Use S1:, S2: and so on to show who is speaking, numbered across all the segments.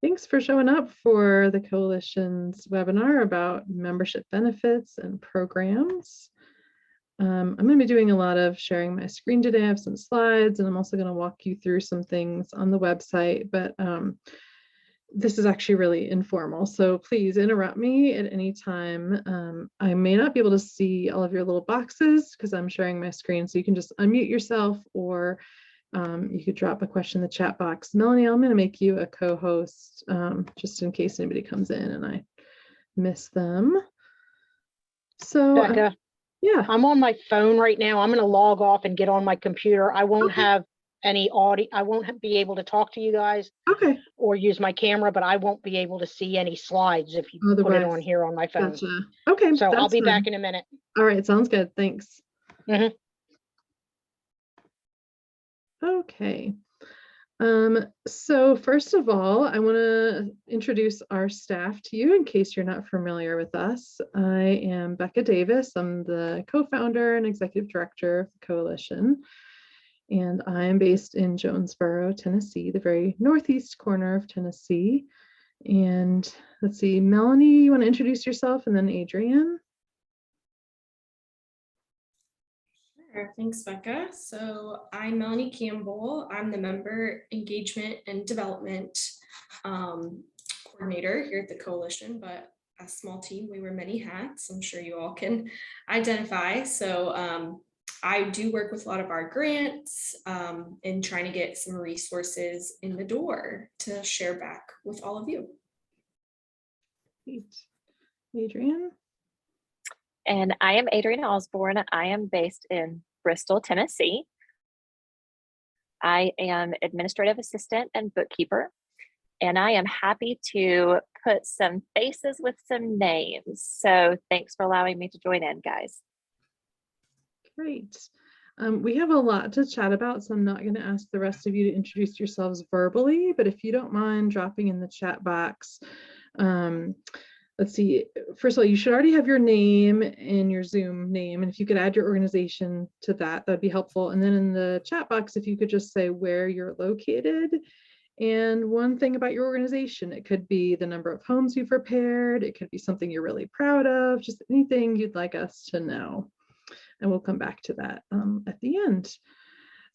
S1: Thanks for showing up for the Coalition's webinar about membership benefits and programs. I'm going to be doing a lot of sharing my screen today. I have some slides, and I'm also going to walk you through some things on the website, but this is actually really informal, so please interrupt me at any time. I may not be able to see all of your little boxes because I'm sharing my screen, so you can just unmute yourself, or you could drop a question in the chat box. Melanie, I'm going to make you a co-host just in case anybody comes in and I miss them. So
S2: Becca,
S1: yeah,
S2: I'm on my phone right now. I'm going to log off and get on my computer. I won't have any audio. I won't be able to talk to you guys or use my camera, but I won't be able to see any slides if you put it on here on my phone.
S1: Gotcha. Okay,
S2: so I'll be back in a minute.
S1: All right, sounds good. Thanks. Okay. So first of all, I want to introduce our staff to you in case you're not familiar with us. I am Becca Davis. I'm the co-founder and executive director of the Coalition, and I am based in Jonesboro, Tennessee, the very northeast corner of Tennessee. And let's see, Melanie, you want to introduce yourself, and then Adrienne?
S3: Sure, thanks, Becca. So I'm Melanie Campbell. I'm the Member Engagement and Development Coordinator here at the Coalition, but a small team, we wear many hats. I'm sure you all can identify. So I do work with a lot of our grants and trying to get some resources in the door to share back with all of you.
S1: Great. Adrienne?
S4: And I am Adrienne Osborne. I am based in Bristol, Tennessee. I am administrative assistant and bookkeeper, and I am happy to put some faces with some names. So thanks for allowing me to join in, guys.
S1: Great. We have a lot to chat about, so I'm not going to ask the rest of you to introduce yourselves verbally, but if you don't mind dropping in the chat box. Let's see, first of all, you should already have your name and your Zoom name, and if you could add your organization to that, that'd be helpful. And then in the chat box, if you could just say where you're located and one thing about your organization. It could be the number of homes you've repaired, it could be something you're really proud of, just anything you'd like us to know. And we'll come back to that at the end.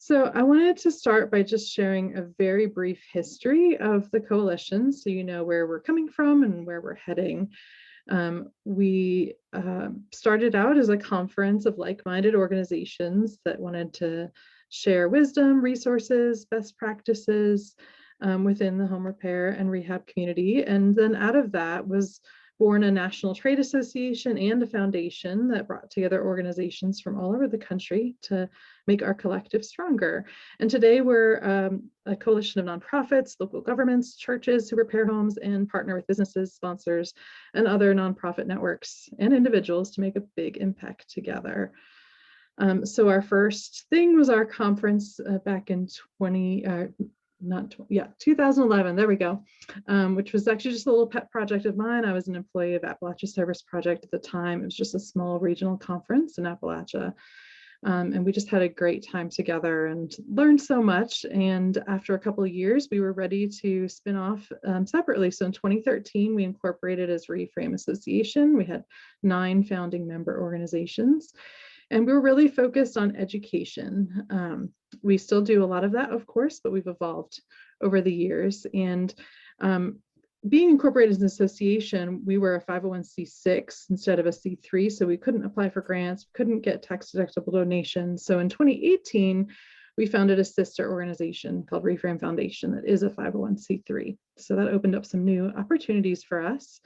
S1: So I wanted to start by just sharing a very brief history of the Coalition, so you know where we're coming from and where we're heading. We started out as a conference of like-minded organizations that wanted to share wisdom, resources, best practices within the home repair and rehab community. And then out of that was born a national trade association and a foundation that brought together organizations from all over the country to make our collective stronger. And today we're a coalition of nonprofits, local governments, churches who repair homes and partner with businesses, sponsors, and other nonprofit networks and individuals to make a big impact together. So our first thing was our conference back in 2011, there we go, which was actually just a little pet project of mine. I was an employee of Appalachia Service Project at the time. It was just a small regional conference in Appalachia. And we just had a great time together and learned so much. And after a couple of years, we were ready to spin off separately. So in 2013, we incorporated as Reframe Association. We had 9 founding member organizations. And we were really focused on education. We still do a lot of that, of course, but we've evolved over the years. And being incorporated as an association, we were a 501c6 instead of a C3, so we couldn't apply for grants, couldn't get tax-deductible donations. So in 2018, we founded a sister organization called Reframe Foundation that is a 501c3. So that opened up some new opportunities for us.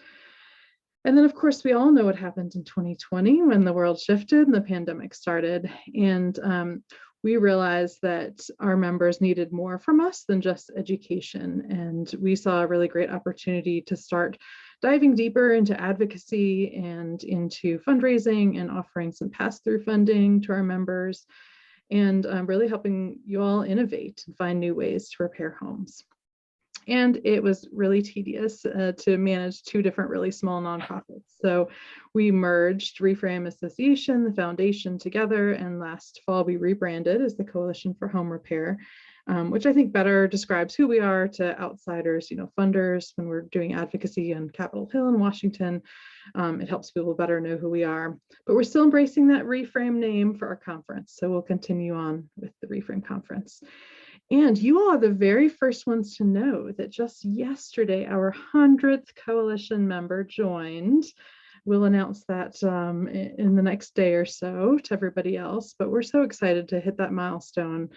S1: And then, of course, we all know what happened in 2020 when the world shifted and the pandemic started. And we realized that our members needed more from us than just education. And we saw a really great opportunity to start diving deeper into advocacy and into fundraising and offering some pass-through funding to our members and really helping you all innovate and find new ways to repair homes. And it was really tedious to manage 2 different really small nonprofits. So we merged Reframe Association, the foundation together, and last fall we rebranded as the Coalition for Home Repair. which I think better describes who we are to outsiders, funders. When we're doing advocacy on Capitol Hill in Washington, it helps people better know who we are. But we're still embracing that Reframe name for our conference. So we'll continue on with the Reframe conference. And you all are the very first ones to know that just yesterday, our 100th coalition member joined. We'll announce that in the next day or so to everybody else, but we're so excited to hit that milestone.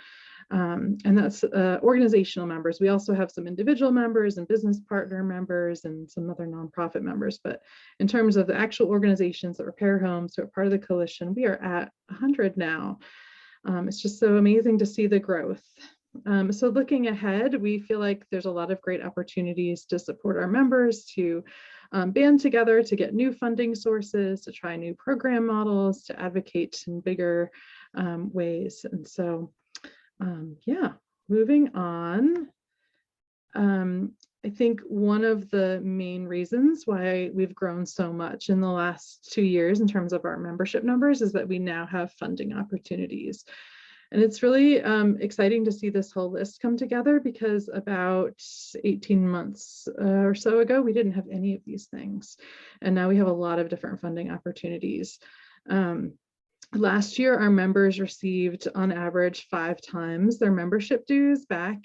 S1: And that's organizational members. We also have some individual members and business partner members and some other nonprofit members. But in terms of the actual organizations that repair homes who are part of the coalition, we are at 100 now. It's just so amazing to see the growth. So looking ahead, we feel like there's a lot of great opportunities to support our members, to band together, to get new funding sources, to try new program models, to advocate in bigger ways. And so, yeah, moving on. I think one of the main reasons why we've grown so much in the last 2 years in terms of our membership numbers is that we now have funding opportunities. And it's really exciting to see this whole list come together, because about 18 months or so ago, we didn't have any of these things. And now we have a lot of different funding opportunities. Last year, our members received on average 5 times their membership dues back,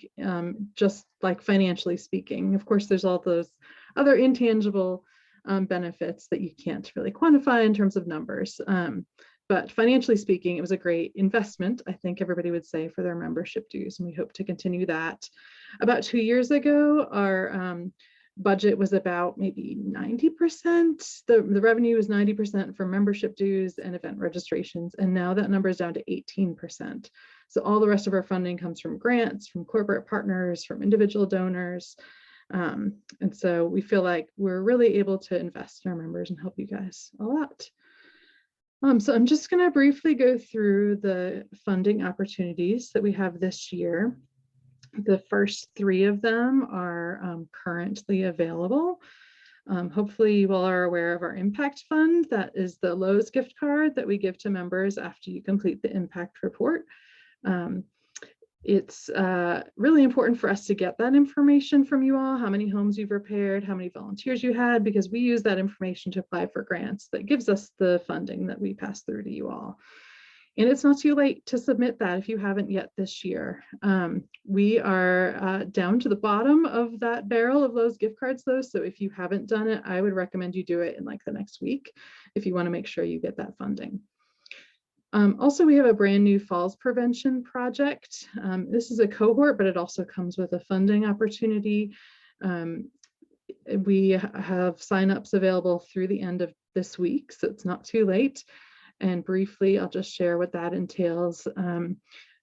S1: just like financially speaking. Of course, there's all those other intangible benefits that you can't really quantify in terms of numbers. But financially speaking, it was a great investment, I think everybody would say, for their membership dues, and we hope to continue that. About 2 years ago, our budget was about maybe 90%. The revenue was 90% for membership dues and event registrations, and now that number is down to 18%. So all the rest of our funding comes from grants, from corporate partners, from individual donors. And so we feel like we're really able to invest in our members and help you guys a lot. So I'm just going to briefly go through the funding opportunities that we have this year. The first 3 of them are currently available. Hopefully you all are aware of our impact fund. That is the Lowe's gift card that we give to members after you complete the impact report. It's really important for us to get that information from you all, how many homes you've repaired, how many volunteers you had, because we use that information to apply for grants that gives us the funding that we pass through to you all. And it's not too late to submit that if you haven't yet this year. We are down to the bottom of that barrel of Lowe's gift cards though, so if you haven't done it, I would recommend you do it in like the next week if you want to make sure you get that funding. Also, we have a brand new falls prevention project. This is a cohort, but it also comes with a funding opportunity. We have signups available through the end of this week, so it's not too late. And briefly, I'll just share what that entails.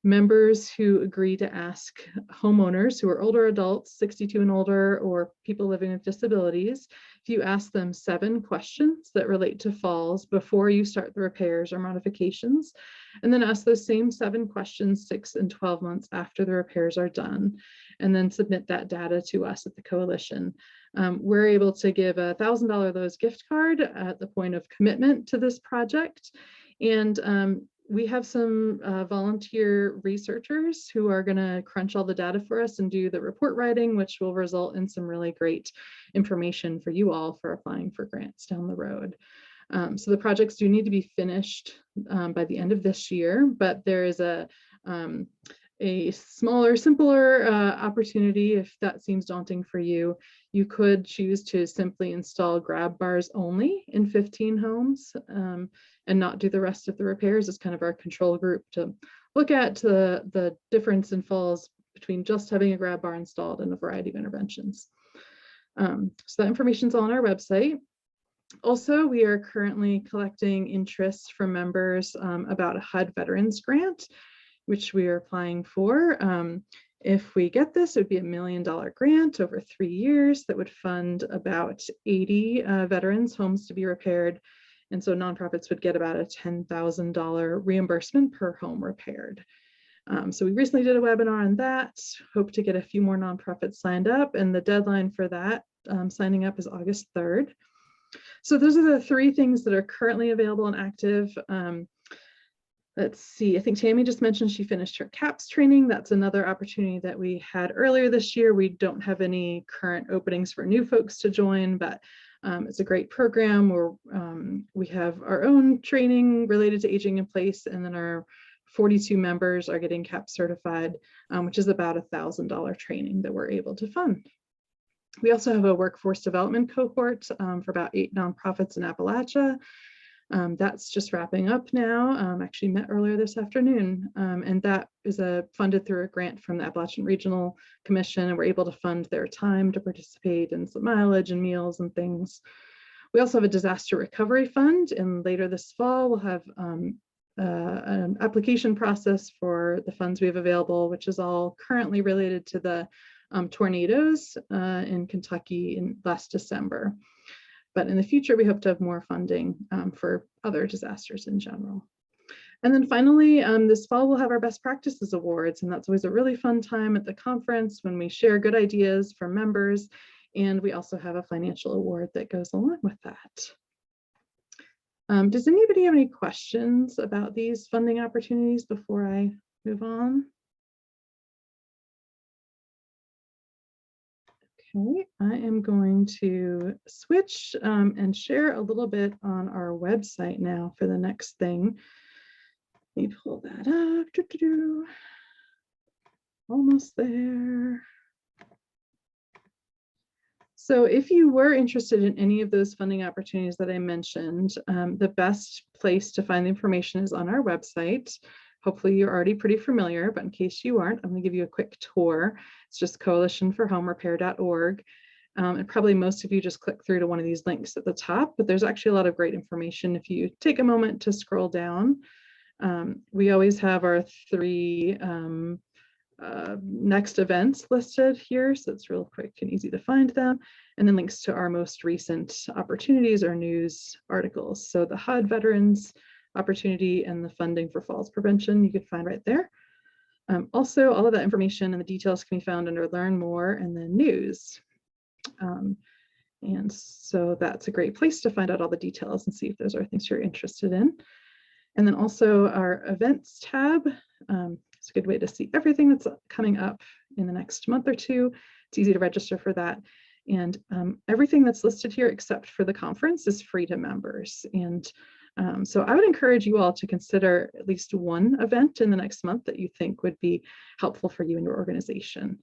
S1: Members who agree to ask homeowners who are older adults, 62 and older, or people living with disabilities, if you ask them 7 questions that relate to falls before you start the repairs or modifications, and then ask those same 7 questions 6 and 12 months after the repairs are done, and then submit that data to us at the coalition. We're able to give a $1,000 Lowe's gift card at the point of commitment to this project. And we have some volunteer researchers who are going to crunch all the data for us and do the report writing, which will result in some really great information for you all for applying for grants down the road. So the projects do need to be finished by the end of this year, but there is a smaller, simpler opportunity. If that seems daunting for you, you could choose to simply install grab bars only in 15 homes and not do the rest of the repairs. As kind of our control group to look at the difference in falls between just having a grab bar installed and a variety of interventions. So that information is on our website. Also, we are currently collecting interest from members about a HUD Veterans Grant, which we are applying for. If we get this, it would be $1 million grant over 3 years that would fund about 80 veterans' homes to be repaired. And so nonprofits would get about a $10,000 reimbursement per home repaired. So we recently did a webinar on that, hope to get a few more nonprofits signed up, and the deadline for that signing up is August 3rd. So those are the 3 things that are currently available and active. let's see, I think Tammy just mentioned she finished her CAPS training. That's another opportunity that we had earlier this year. We don't have any current openings for new folks to join, but it's a great program where we have our own training related to aging in place, and then our 42 members are getting CAPS certified, which is about $1,000 training that we're able to fund. We also have a workforce development cohort for about 8 nonprofits in Appalachia. That's just wrapping up now. Actually met earlier this afternoon, and that is funded through a grant from the Appalachian Regional Commission, and we're able to fund their time to participate in some mileage and meals and things. We also have a disaster recovery fund, and later this fall we'll have an application process for the funds we have available, which is all currently related to the tornadoes in Kentucky in last December. But in the future, we hope to have more funding for other disasters in general. And then finally, this fall, we'll have our Best Practices Awards, and that's always a really fun time at the conference when we share good ideas from members, and we also have a financial award that goes along with that. Does anybody have any questions about these funding opportunities before I move on? Okay, I am going to switch and share a little bit on our website now for the next thing. Let me pull that up. Almost there. So if you were interested in any of those funding opportunities that I mentioned, the best place to find the information is on our website. Hopefully you're already pretty familiar, but in case you aren't, I'm going to give you a quick tour. It's just coalitionforhomerepair.org. And probably most of you just click through to one of these links at the top, but there's actually a lot of great information if you take a moment to scroll down. We always have our 3 next events listed here, so it's real quick and easy to find them, and then links to our most recent opportunities or news articles. So the HUD Veterans opportunity and the funding for falls prevention you could find right there. Also, all of that information and the details can be found under Learn More and then News. And so that's a great place to find out all the details and see if those are things you're interested in. And then also our events tab. It's a good way to see everything that's coming up in the next month or two. It's easy to register for that. And everything that's listed here except for the conference is free to members. And so I would encourage you all to consider at least one event in the next month that you think would be helpful for you and your organization.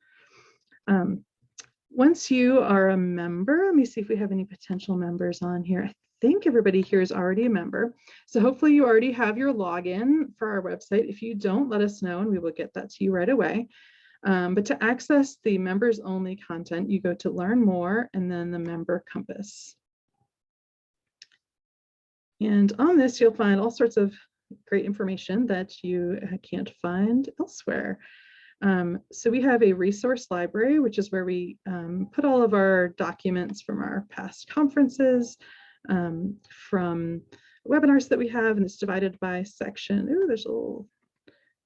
S1: Once you are a member, let me see if we have any potential members on here. I think everybody here is already a member. So hopefully you already have your login for our website. If you don't, let us know and we will get that to you right away. But to access the members only content, you go to Learn More and then the Member Compass. And on this, you'll find all sorts of great information that you can't find elsewhere. So we have a resource library, which is where we put all of our documents from our past conferences, from webinars that we have, and it's divided by section. Ooh, there's a little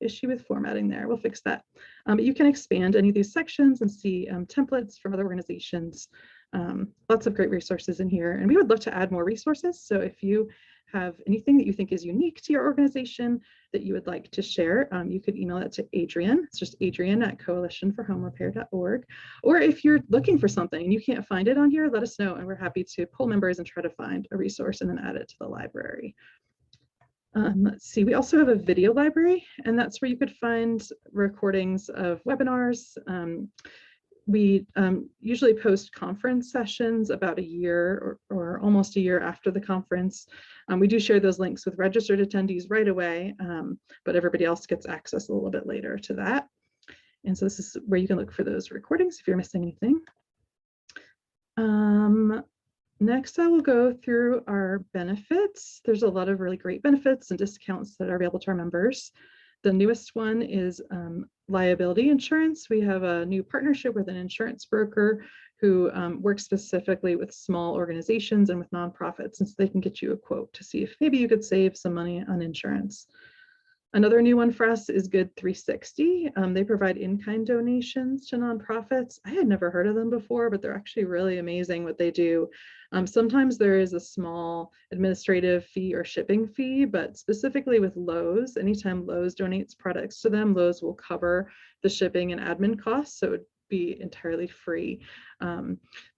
S1: issue with formatting there. We'll fix that. But you can expand any of these sections and see templates from other organizations. Lots of great resources in here, and we would love to add more resources. So if you have anything that you think is unique to your organization that you would like to share, you could email it to Adrian. It's just adrian@coalitionforhomerepair.org. Or if you're looking for something and you can't find it on here, let us know and we're happy to pull members and try to find a resource and then add it to the library. Let's see, we also have a video library, and that's where you could find recordings of webinars. We usually post conference sessions about a year or almost a year after the conference. We do share those links with registered attendees right away, but everybody else gets access a little bit later to that. And so this is where you can look for those recordings if you're missing anything. Next, I will go through our benefits. There's a lot of really great benefits and discounts that are available to our members. The newest one is liability insurance. We have a new partnership with an insurance broker who works specifically with small organizations and with nonprofits, and so they can get you a quote to see if maybe you could save some money on insurance. Another new one for us is Good 360. They provide in-kind donations to nonprofits. I had never heard of them before, but they're actually really amazing what they do. Sometimes there is a small administrative fee or shipping fee, but specifically with Lowe's, anytime Lowe's donates products to them, Lowe's will cover the shipping and admin costs. So it would be entirely free.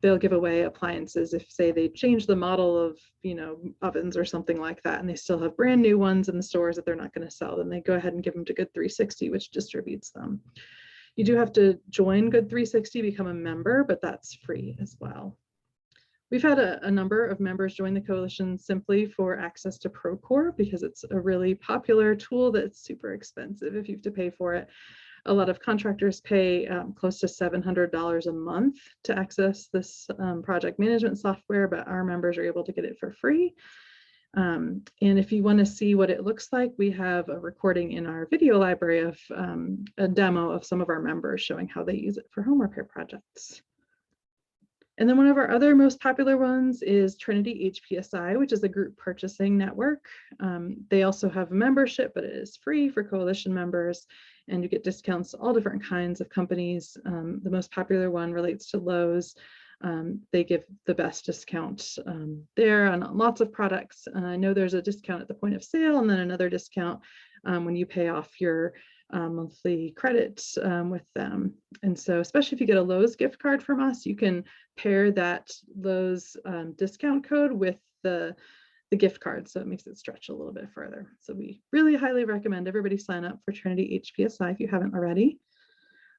S1: They'll give away appliances if, say, they change the model of, ovens or something like that, and they still have brand new ones in the stores that they're not going to sell, then they go ahead and give them to Good 360, which distributes them. You do have to join Good 360, become a member, but that's free as well. We've had a number of members join the coalition simply for access to Procore, because it's a really popular tool that's super expensive if you have to pay for it. A lot of contractors pay close to $700 a month to access this project management software, but our members are able to get it for free. And if you want to see what it looks like, we have a recording in our video library of a demo of some of our members showing how they use it for home repair projects. And then one of our other most popular ones is Trinity HPSI, which is a group purchasing network. They also have a membership, but it is free for coalition members, and you get discounts to all different kinds of companies. The most popular one relates to Lowe's. They give the best discount there on lots of products. I know there's a discount at the point of sale, and then another discount when you pay off your monthly credits with them. And so especially if you get a Lowe's gift card from us, you can pair that Lowe's discount code with the gift card, so it makes it stretch a little bit further. So we really highly recommend everybody sign up for Trinity HPSI if you haven't already.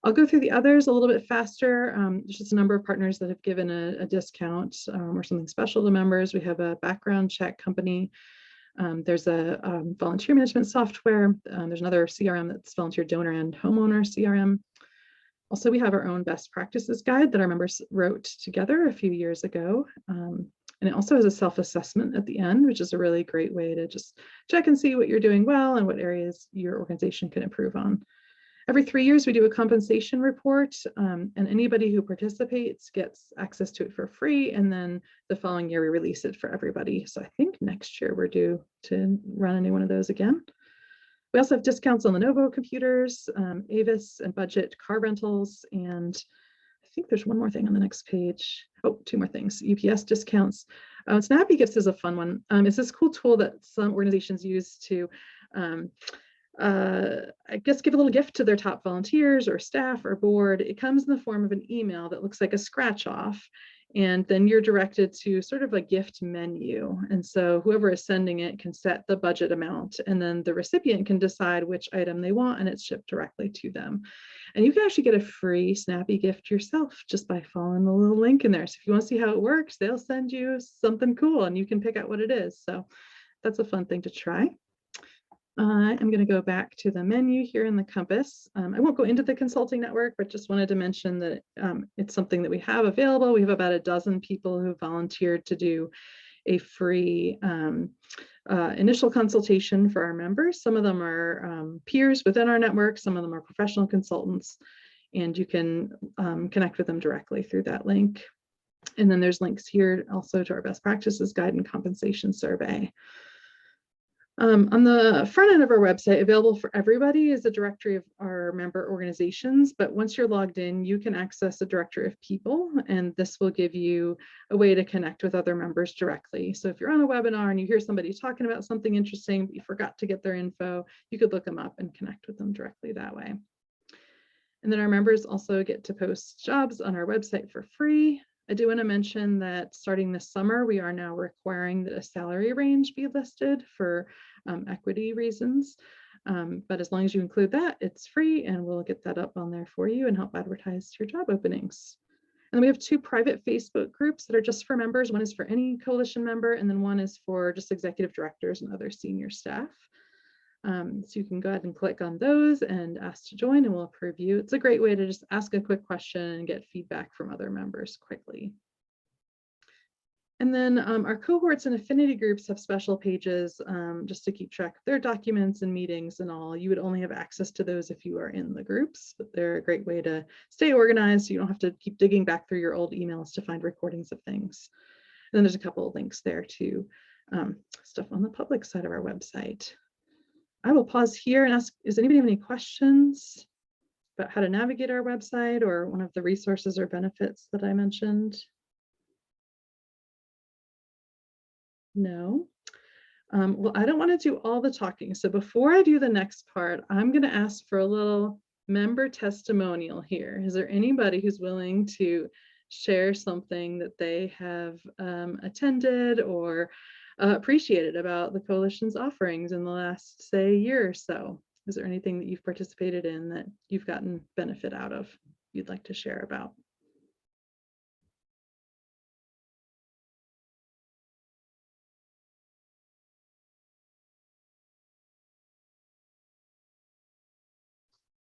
S1: I'll go through the others a little bit faster. There's just a number of partners that have given a discount or something special to members. We have a background check company. There's a volunteer management software. There's another CRM that's volunteer donor and homeowner CRM. Also, we have our own best practices guide that our members wrote together a few years ago. And it also has a self-assessment at the end, which is a really great way to just check and see what you're doing well and what areas your organization can improve on. Every 3 years, we do a compensation report, and anybody who participates gets access to it for free. And then the following year, we release it for everybody. So I think next year we're due to run a new one of those again. We also have discounts on Lenovo computers, Avis and Budget car rentals, and I think there's one more thing on the next page. Oh, two more things. UPS discounts. Snappy Gifts is a fun one. It's this cool tool that some organizations use to I guess give a little gift to their top volunteers or staff or board. It comes in the form of an email that looks like a scratch off, and then you're directed to sort of a gift menu. And so whoever is sending it can set the budget amount, and then the recipient can decide which item they want, and it's shipped directly to them. And you can actually get a free Snappy gift yourself just by following the little link in there. So if you want to see how it works, they'll send you something cool and you can pick out what it is. So that's a fun thing to try. I'm going to go back to the menu here in the Compass. I won't go into the consulting network, but just wanted to mention that it's something that we have available. We have about a dozen people who volunteered to do a free initial consultation for our members. Some of them are peers within our network. Some of them are professional consultants, and you can connect with them directly through that link. And then there's links here also to our best practices guide and compensation survey. On the front end of our website, available for everybody, is a directory of our member organizations. But once you're logged in, you can access a directory of people, and this will give you a way to connect with other members directly. So if you're on a webinar and you hear somebody talking about something interesting, but you forgot to get their info, you could look them up and connect with them directly that way. And then our members also get to post jobs on our website for free. I do want to mention that starting this summer, we are now requiring that a salary range be listed for equity reasons. But as long as you include that, it's free, and we'll get that up on there for you and help advertise your job openings. And then we have two private Facebook groups that are just for members. One is for any coalition member, and then one is for just executive directors and other senior staff. So you can go ahead and click on those and ask to join, and we'll approve you. It's a great way to just ask a quick question and get feedback from other members quickly. And then our cohorts and affinity groups have special pages just to keep track of their documents and meetings and all. You would only have access to those if you are in the groups, but they're a great way to stay organized, so you don't have to keep digging back through your old emails to find recordings of things. And then there's a couple of links there to stuff on the public side of our website. I will pause here and ask, does anybody have any questions about how to navigate our website or one of the resources or benefits that I mentioned? No. Well, I don't want to do all the talking. So before I do the next part, I'm going to ask for a little member testimonial here. Is there anybody who's willing to share something that they have attended or appreciated about the coalition's offerings in the last, say, year or so? Is there anything that you've participated in that you've gotten benefit out of you'd like to share about?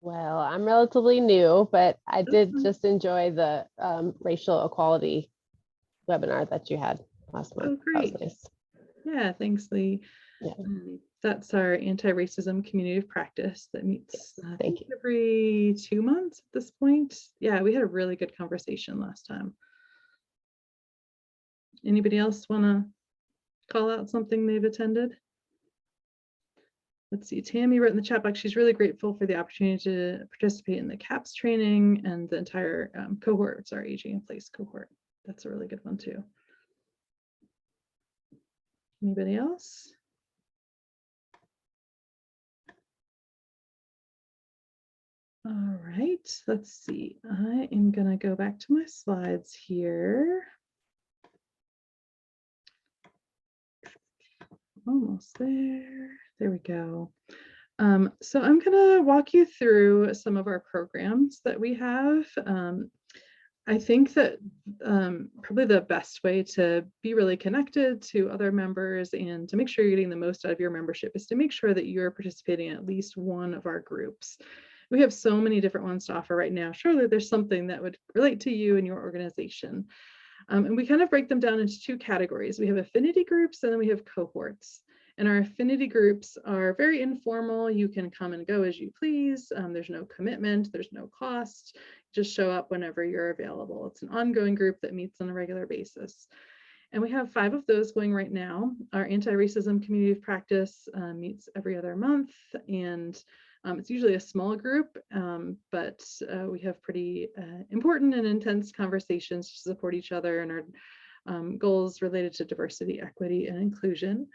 S5: Well, I'm relatively new, but I did just enjoy the racial equality webinar that you had last month.
S1: Oh, great.
S5: That was nice.
S1: Yeah, thanks, Lee.
S5: Yeah.
S1: That's our anti-racism community of practice that meets
S5: Thank you.
S1: every 2 months at this point. Yeah, we had a really good conversation last time. Anybody else want to call out something they've attended? Let's see, Tammy wrote in the chat box, she's really grateful for the opportunity to participate in the CAPS training and the entire cohort. It's our aging in place cohort. That's a really good one too. Anybody else? All right, let's see. I am going to go back to my slides here. Almost there. There we go. So I'm going to walk you through some of our programs that we have. I think that probably the best way to be really connected to other members and to make sure you're getting the most out of your membership is to make sure that you're participating in at least one of our groups. We have so many different ones to offer right now. Surely there's something that would relate to you and your organization. And we kind of break them down into 2 categories. We have affinity groups and then we have cohorts. And our affinity groups are very informal. You can come and go as you please. There's no commitment, there's no cost. Just show up whenever you're available. It's an ongoing group that meets on a regular basis. And we have 5 of those going right now. Our anti-racism community of practice meets every other month, and it's usually a small group, but we have pretty important and intense conversations to support each other and our goals related to diversity, equity, and inclusion.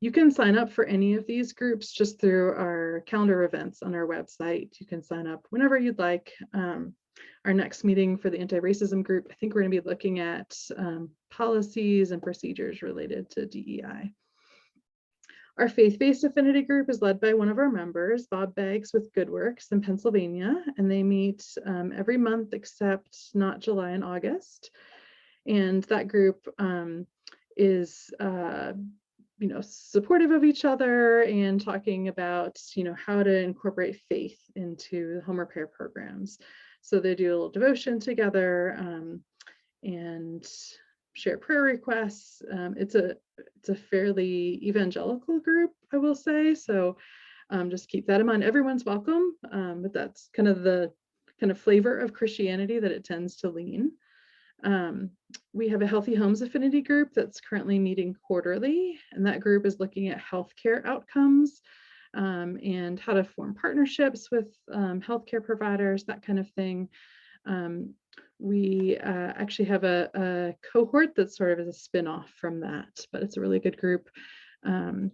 S1: You can sign up for any of these groups just through our calendar events on our website. You can sign up whenever you'd like. Our next meeting for the anti-racism group, I think we're going to be looking at policies and procedures related to DEI. Our faith-based affinity group is led by one of our members, Bob Baggs with Good Works in Pennsylvania, and they meet every month except not July and August. And that group is supportive of each other and talking about how to incorporate faith into the home repair programs. So they do a little devotion together and share prayer requests. It's a fairly evangelical group, I will say. So just keep that in mind. Everyone's welcome, but that's kind of the flavor of Christianity that it tends to lean. We have a Healthy Homes Affinity group that's currently meeting quarterly, and that group is looking at healthcare outcomes and how to form partnerships with healthcare providers, that kind of thing. We actually have a cohort that sort of is a spin-off from that, but it's a really good group. And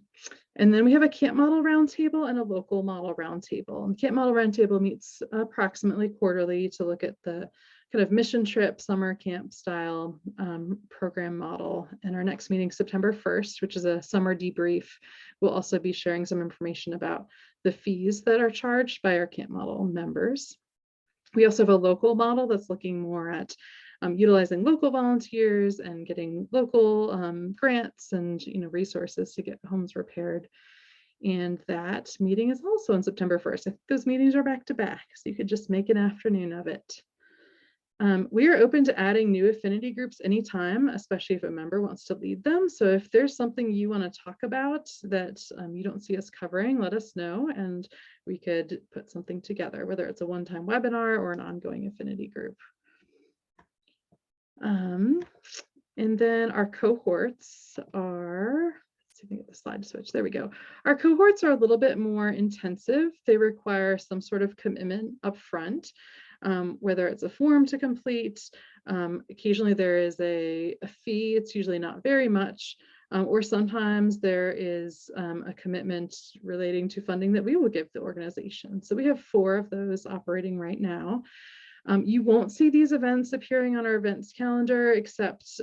S1: then we have a camp model roundtable and a local model roundtable. And camp model roundtable meets approximately quarterly to look at the kind of mission trip, summer camp style program model. And our next meeting, September 1st, which is a summer debrief, we'll also be sharing some information about the fees that are charged by our camp model members. We also have a local model that's looking more at utilizing local volunteers and getting local grants and resources to get homes repaired. And that meeting is also on September 1st. I think those meetings are back to back, so you could just make an afternoon of it. We are open to adding new affinity groups anytime, especially if a member wants to lead them. So if there's something you want to talk about that you don't see us covering, let us know and we could put something together, whether it's a one-time webinar or an ongoing affinity group. And then our cohorts are, let's see if I can get the slide to switch. There we go. Our cohorts are a little bit more intensive. They require some sort of commitment up front. whether it's a form to complete. Occasionally there is a fee. It's usually not very much. Or sometimes there is a commitment relating to funding that we will give the organization. So we have 4 of those operating right now. You won't see these events appearing on our events calendar, except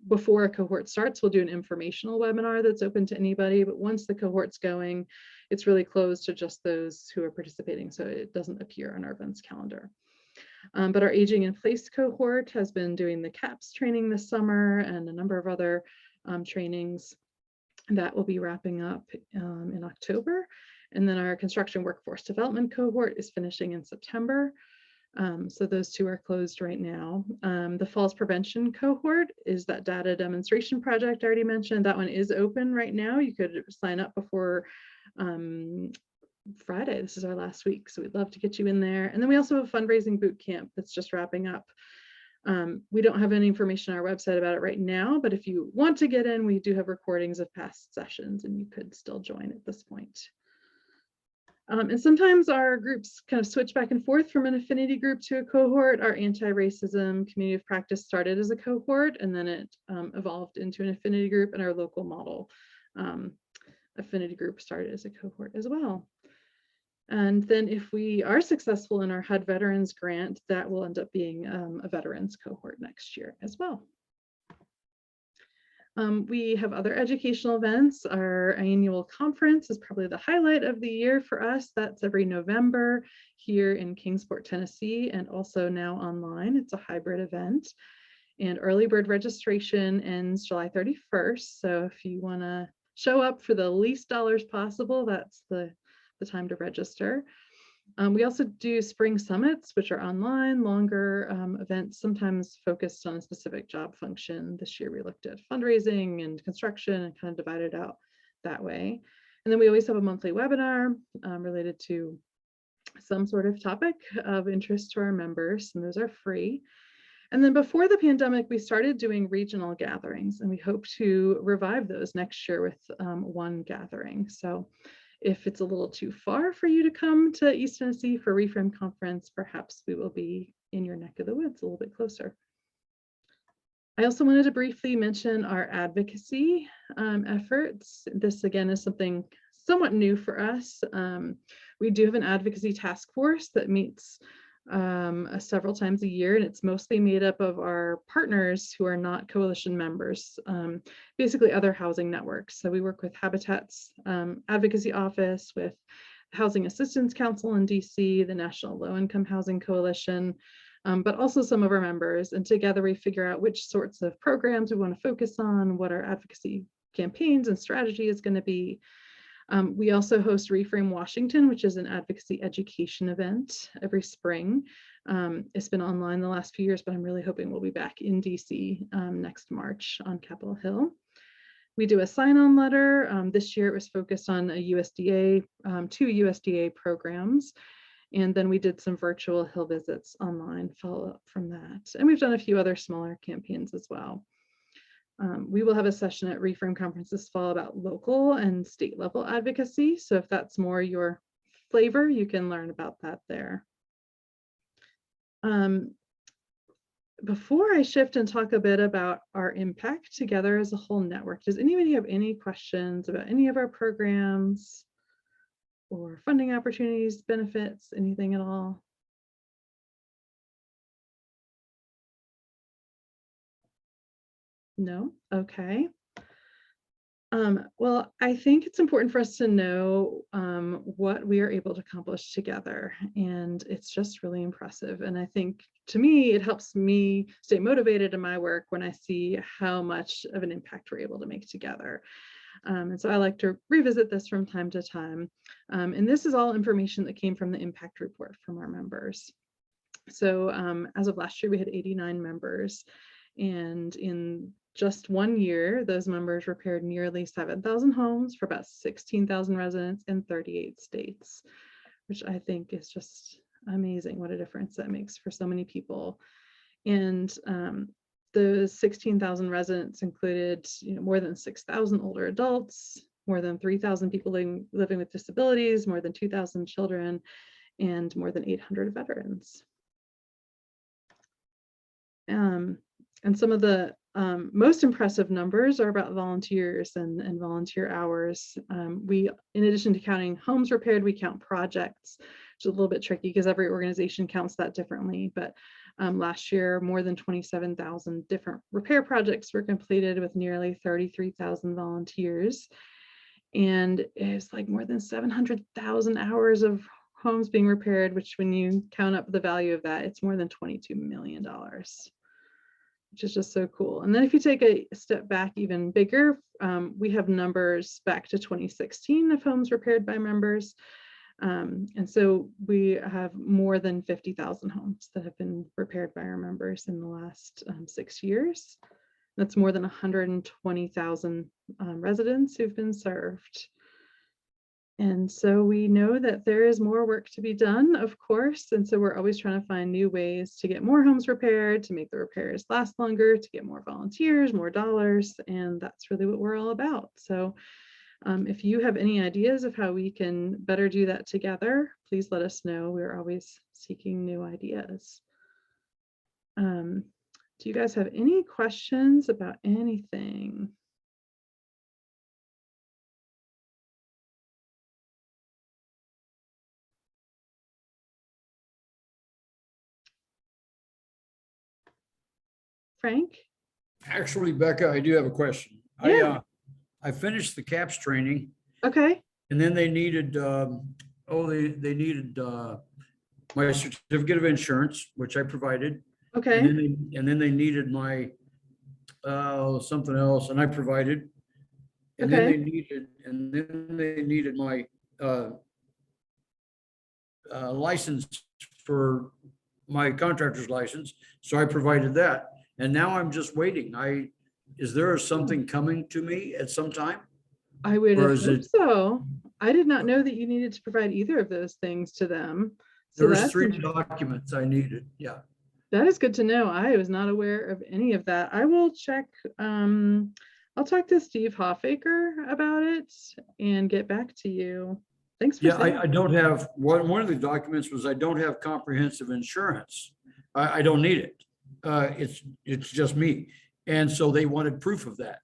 S1: before a cohort starts, we'll do an informational webinar that's open to anybody. But once the cohort's going, it's really closed to just those who are participating. So it doesn't appear on our events calendar. But our Aging in Place cohort has been doing the CAPS training this summer and a number of other trainings that will be wrapping up in October. And then our Construction Workforce Development cohort is finishing in September. So those 2 are closed right now. The Falls Prevention cohort is that data demonstration project I already mentioned. That one is open right now. You could sign up before Friday. This is our last week, so we'd love to get you in there. And then we also have a fundraising boot camp that's just wrapping up. We don't have any information on our website about it right now, but if you want to get in, we do have recordings of past sessions and you could still join at this point. And sometimes our groups kind of switch back and forth from an affinity group to a cohort. Our anti-racism community of practice started as a cohort, and then it evolved into an affinity group, and our local model affinity group started as a cohort as well. And then if we are successful in our HUD Veterans Grant, that will end up being a veterans cohort next year as well. We have other educational events. Our annual conference is probably the highlight of the year for us. That's every November here in Kingsport, Tennessee, and also now online. It's a hybrid event. And early bird registration ends July 31st. So if you want to show up for the least dollars possible, that's the time to register. We also do spring summits, which are online, longer events, sometimes focused on a specific job function. This year we looked at fundraising and construction and kind of divided out that way. And then we always have a monthly webinar related to some sort of topic of interest to our members, and those are free. And then before the pandemic, we started doing regional gatherings, and we hope to revive those next year with 1 gathering. So if it's a little too far for you to come to East Tennessee for Reframe Conference, perhaps we will be in your neck of the woods a little bit closer. I also wanted to briefly mention our advocacy efforts. This again is something somewhat new for us. We do have an advocacy task force that meets several times a year, and it's mostly made up of our partners who are not coalition members, basically other housing networks. So we work with Habitat's advocacy office, with Housing Assistance Council in DC, the National Low Income Housing Coalition, but also some of our members. And together we figure out which sorts of programs we want to focus on, what our advocacy campaigns and strategy is going to be. We also host Reframe Washington, which is an advocacy education event every spring. It's been online the last few years, but I'm really hoping we'll be back in DC next March on Capitol Hill. We do a sign-on letter. This year it was focused on a USDA, 2 USDA programs. And then we did some virtual Hill visits online, follow up from that. And we've done a few other smaller campaigns as well. We will have a session at Reframe Conference this fall about local and state level advocacy. So if that's more your flavor, you can learn about that there. Before I shift and talk a bit about our impact together as a whole network, does anybody have any questions about any of our programs or funding opportunities, benefits, anything at all? No? Okay. Well, I think it's important for us to know what we are able to accomplish together, and it's just really impressive. And I think, to me, it helps me stay motivated in my work when I see how much of an impact we're able to make together. And so I like to revisit this from time to time. And this is all information that came from the impact report from our members. So as of last year, we had 89 members. And in just 1 year, those members repaired nearly 7,000 homes for about 16,000 residents in 38 states, which I think is just amazing what a difference that makes for so many people. And the 16,000 residents included more than 6,000 older adults, more than 3,000 people living with disabilities, more than 2,000 children, and more than 800 veterans. And some of the most impressive numbers are about volunteers and volunteer hours. We, in addition to counting homes repaired, we count projects, which is a little bit tricky because every organization counts that differently. But last year, more than 27,000 different repair projects were completed with nearly 33,000 volunteers. And it's like more than 700,000 hours of homes being repaired, which when you count up the value of that, it's more than $22 million, which is just so cool. And then if you take a step back even bigger, we have numbers back to 2016 of homes repaired by members. And so we have more than 50,000 homes that have been repaired by our members in the last 6 years. That's more than 120,000 residents who've been served. And so we know that there is more work to be done, of course. And so we're always trying to find new ways to get more homes repaired, to make the repairs last longer, to get more volunteers, more dollars. And that's really what we're all about. So if you have any ideas of how we can better do that together, please let us know. We're always seeking new ideas. Do you guys have any questions about anything? Frank?
S6: Actually, Becca, I do have a question.
S1: Yeah.
S6: I finished the CAPS training.
S1: Okay.
S6: And then they needed, they needed my certificate of insurance, which I provided.
S1: Okay.
S6: And then they needed my something else, and I provided. And then they needed my license for my contractor's license. So I provided that. And now I'm just waiting. Is there something coming to me at some time?
S1: I would hope so. I did not know that you needed to provide either of those things to them. So
S6: there was 3 documents I needed. Yeah.
S1: That is good to know. I was not aware of any of that. I will check. I'll talk to Steve Hoffaker about it and get back to you. Thanks for saying.
S6: I don't have, one of the documents was I don't have comprehensive insurance. I don't need it. It's just me. And so they wanted proof of that.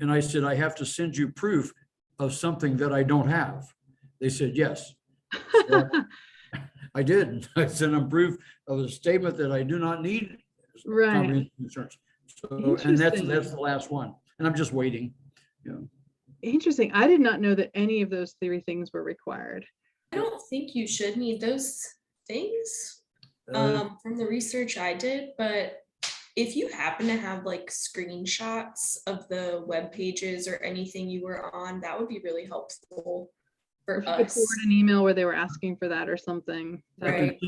S6: And I said, I have to send you proof of something that I don't have. They said, yes. So I did. I sent them proof of a statement that I do not need comprehensive insurance. So, and that's the last one. And I'm just waiting. Yeah.
S1: Interesting. I did not know that any of those 3 things were required.
S3: I don't think you should need those things from the research I did, but if you happen to have like screenshots of the web pages or anything you were on, that would be really helpful for us.
S1: Forward an email where they were asking for that or something.
S3: Right.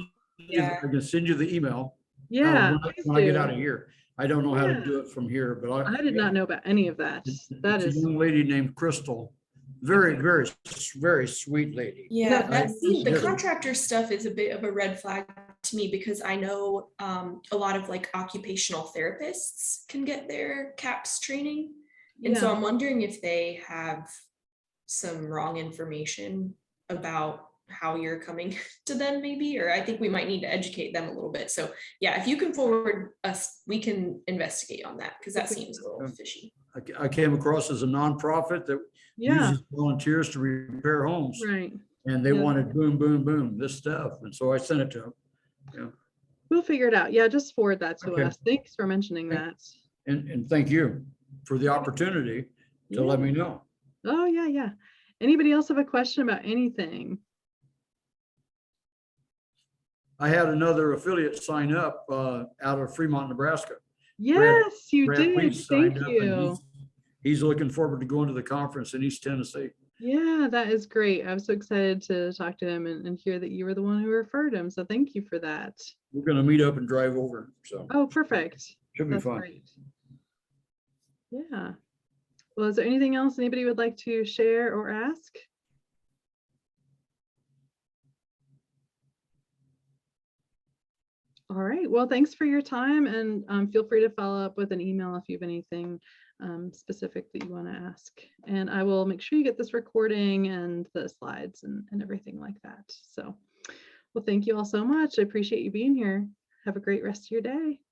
S6: I can send you the email.
S1: Yeah.
S6: When I get out of here. I don't know how to do it from here, but
S1: I did not know about any of that. That is
S6: a young lady named Crystal. Very, very sweet lady.
S3: Yeah, the contractor stuff is a bit of a red flag to me because I know a lot of like occupational therapists can get their CAPS training. And so I'm wondering if they have some wrong information about how you're coming to them maybe, or I think we might need to educate them a little bit. So yeah, if you can forward us, we can investigate on that because that seems a little fishy.
S6: I came across as a nonprofit that uses volunteers to repair homes.
S1: Right.
S6: And they wanted boom, boom, boom, this stuff. And so I sent it to them. Yeah.
S1: We'll figure it out. Yeah, just forward that to us. Thanks for mentioning that.
S6: And thank you for the opportunity to let me know.
S1: Oh, yeah. Anybody else have a question about anything?
S6: I had another affiliate sign up out of Fremont, Nebraska.
S1: Yes, you did. Thank you.
S6: He's looking forward to going to the conference in East Tennessee.
S1: Yeah, that is great. I was so excited to talk to him and hear that you were the one who referred him. So thank you for that.
S6: We're going to meet up and drive over. So.
S1: Oh, perfect.
S6: Should be fun.
S1: Great. Yeah. Well, is there anything else anybody would like to share or ask? All right. Well, thanks for your time, and feel free to follow up with an email if you have anything specific that you want to ask. And I will make sure you get this recording and the slides and everything like that. So, well, thank you all so much. I appreciate you being here. Have a great rest of your day.